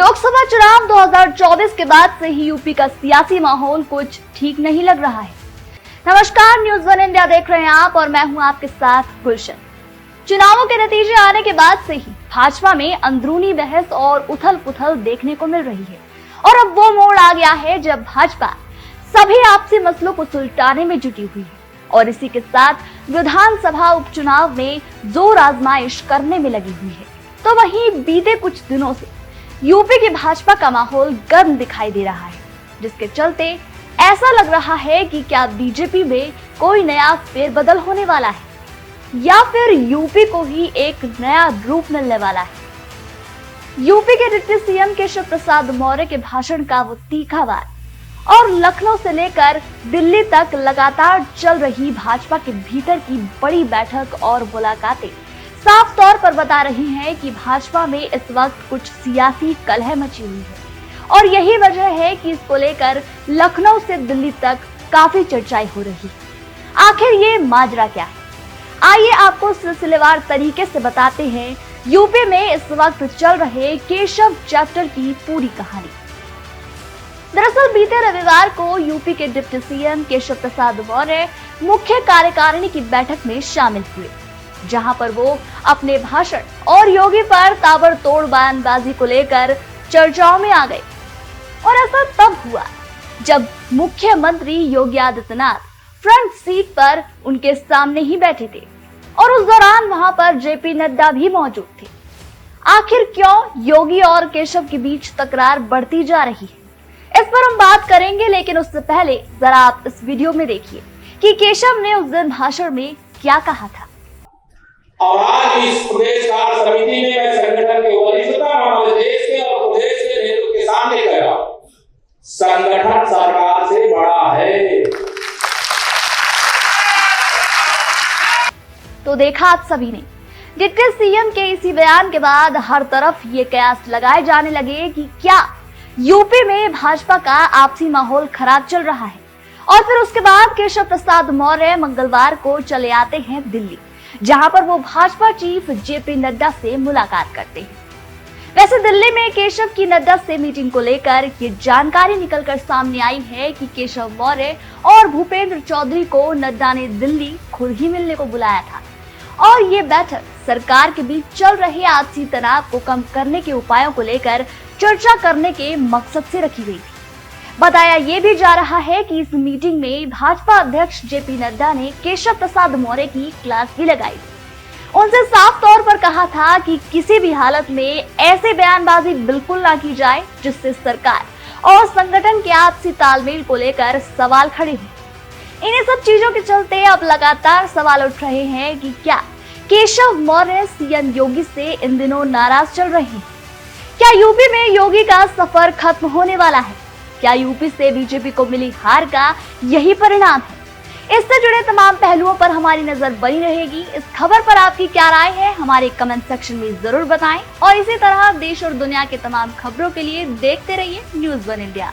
लोकसभा चुनाव 2024 के बाद से ही यूपी का सियासी माहौल कुछ ठीक नहीं लग रहा है। नमस्कार, न्यूज़ वन इंडिया देख रहे हैं आप और मैं हूं आपके साथ गुलशन। चुनावों के नतीजे आने के बाद से ही भाजपा में अंदरूनी बहस और उथल पुथल देखने को मिल रही है और अब वो मोड़ आ गया है जब भाजपा सभी आपसी मसलों को सुलटाने में जुटी हुई है और इसी के साथ विधानसभा उपचुनाव में जोर आजमाइश करने में लगी हुई है। तो वहीं बीते कुछ दिनों से यूपी की भाजपा का माहौल गर्म दिखाई दे रहा है, जिसके चलते ऐसा लग रहा है कि क्या बीजेपी में कोई नया फेरबदल होने वाला है या फिर यूपी को ही एक नया रूप मिलने वाला है। यूपी के डिप्टी सीएम केशव प्रसाद मौर्य के भाषण का वो तीखा वार और लखनऊ से लेकर दिल्ली तक लगातार चल रही भाजपा के भीतर की बड़ी बैठक और मुलाकातें साफ तौर पर बता रही हैं कि भाजपा में इस वक्त कुछ सियासी कलह मची हुई है और यही वजह है कि इसको लेकर लखनऊ से दिल्ली तक काफी चर्चाएं हो रही है। आखिर ये माजरा क्या है, आइए आपको सिलसिलेवार तरीके से बताते हैं यूपी में इस वक्त चल रहे केशव चैप्टर की पूरी कहानी। दरअसल बीते रविवार को यूपी के डिप्टी सीएम केशव प्रसाद मौर्य मुख्य कार्यकारिणी की बैठक में शामिल हुए, जहां पर वो अपने भाषण और योगी पर ताबड़तोड़ बयानबाजी को लेकर चर्चाओं में आ गए। और ऐसा तब हुआ जब मुख्यमंत्री योगी आदित्यनाथ फ्रंट सीट पर उनके सामने ही बैठे थे और उस दौरान वहां पर जेपी नड्डा भी मौजूद थे। आखिर क्यों योगी और केशव के बीच तकरार बढ़ती जा रही है, इस पर हम बात करेंगे, लेकिन उससे पहले जरा आप इस वीडियो में देखिए कि केशव ने उस दिन भाषण में क्या कहा था। और आज इस प्रदेश कार्य समिति में मैं संगठन के वरिष्ठता हमारे देश के और प्रदेश के नेतृत्व के सामने कह रहा हूं, संगठन सरकार से बड़ा है। तो देखा आप सभी ने, डिप्टी सीएम के इसी बयान के बाद हर तरफ ये कयास लगाए जाने लगे कि क्या यूपी में भाजपा का आपसी माहौल खराब चल रहा है। और फिर उसके बाद केशव प्रसाद मौर्य मंगलवार को चले आते हैं दिल्ली, जहां पर वो भाजपा चीफ जेपी नड्डा से मुलाकात करते हैं। वैसे दिल्ली में केशव की नड्डा से मीटिंग को लेकर ये जानकारी निकलकर सामने आई है कि केशव मौर्य और भूपेंद्र चौधरी को नड्डा ने दिल्ली खुद ही मिलने को बुलाया था और ये बैठक सरकार के बीच चल रहे आपसी तनाव को कम करने के उपायों को लेकर चर्चा करने के मकसद से रखी गई थी। बताया ये भी जा रहा है कि इस मीटिंग में भाजपा अध्यक्ष जेपी नड्डा ने केशव प्रसाद मौर्य की क्लास भी लगाई थी। उनसे साफ तौर पर कहा था कि किसी भी हालत में ऐसे बयानबाजी बिल्कुल ना की जाए जिससे सरकार और संगठन के आपसी तालमेल को लेकर सवाल खड़े हों। इन्हीं सब चीजों के चलते अब लगातार सवाल उठ रहे हैं कि क्या केशव मौर्य सीएम योगी से इन दिनों नाराज चल रहे हैं। क्या यूपी में योगी का सफर खत्म होने वाला है? क्या यूपी से बीजेपी को मिली हार का यही परिणाम है? इससे जुड़े तमाम पहलुओं पर हमारी नजर बनी रहेगी। इस खबर पर आपकी क्या राय है, हमारे कमेंट सेक्शन में जरूर बताएं और इसी तरह देश और दुनिया के तमाम खबरों के लिए देखते रहिए न्यूज़ वन इंडिया।